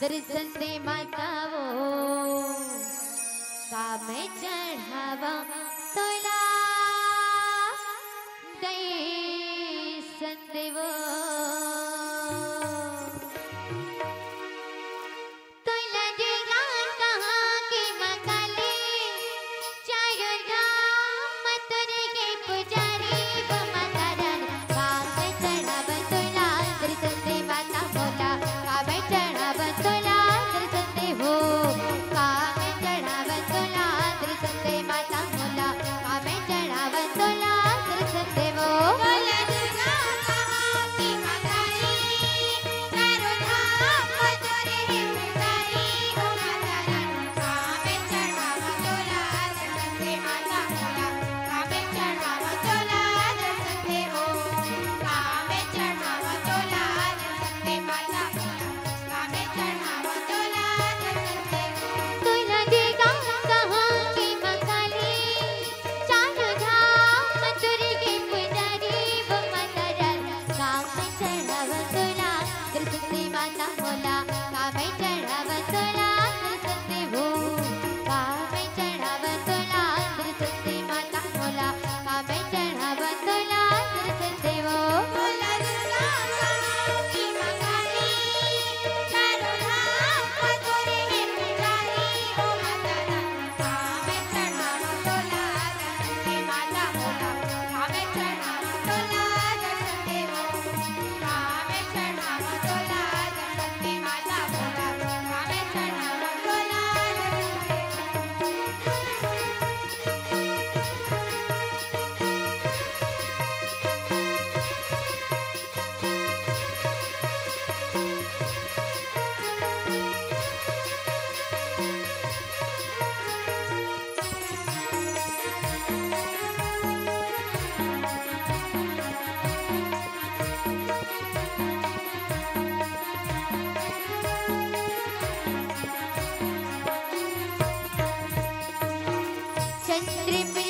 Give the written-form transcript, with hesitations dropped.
दर्शन दे माताओ काम चढ़ावा तोला दर्शन देवो तोला जगा कहाँ के मकाले चारों धाम तुरे के पुजारी वो माता रानी काम चढ़ावा तोला दर्शन दे माता बोला काम चढ़ावा तोला दर्शन दे हो काम चढ़ावा तोला दर्शन दे माता बोला काम चढ़ावा तोला दर्शन दे वो तोला जगा कहाँ की मकाली चारों धाम तुरे के पुजारी वो माता रानी काम चढ़ावा तोला दर्शन दे माता बोला काम चढ़ावा तोला दर्शन दे हो काम चढ़ावा तोला दर्शन दे माता बोला काम चढ़ावा तोला दर्शन दे तोला जगा कहाँ की मकाली चारों धाम तुरे के पुजारी वो माता रानी काम चढ़ावा तोला दर्शन दे माता बोला काम चढ़ावा तोला दर्शन दे हो काम चढ़ावा तोला दर्शन दे माता बोला काम चढ़ावा तोला दर्शन दे वो तोला जगा कहाँ की मकाली चारों धाम तुरे के पुजारी वो माता रानी काम चढ़ावा तोला दर्शन दे माता बोला काम चढ़ावा तोला दर्शन दे वो काम चढ़ावा तोला दर्शन दे माता बोला काम चढ़ावा तोला चंद्र पे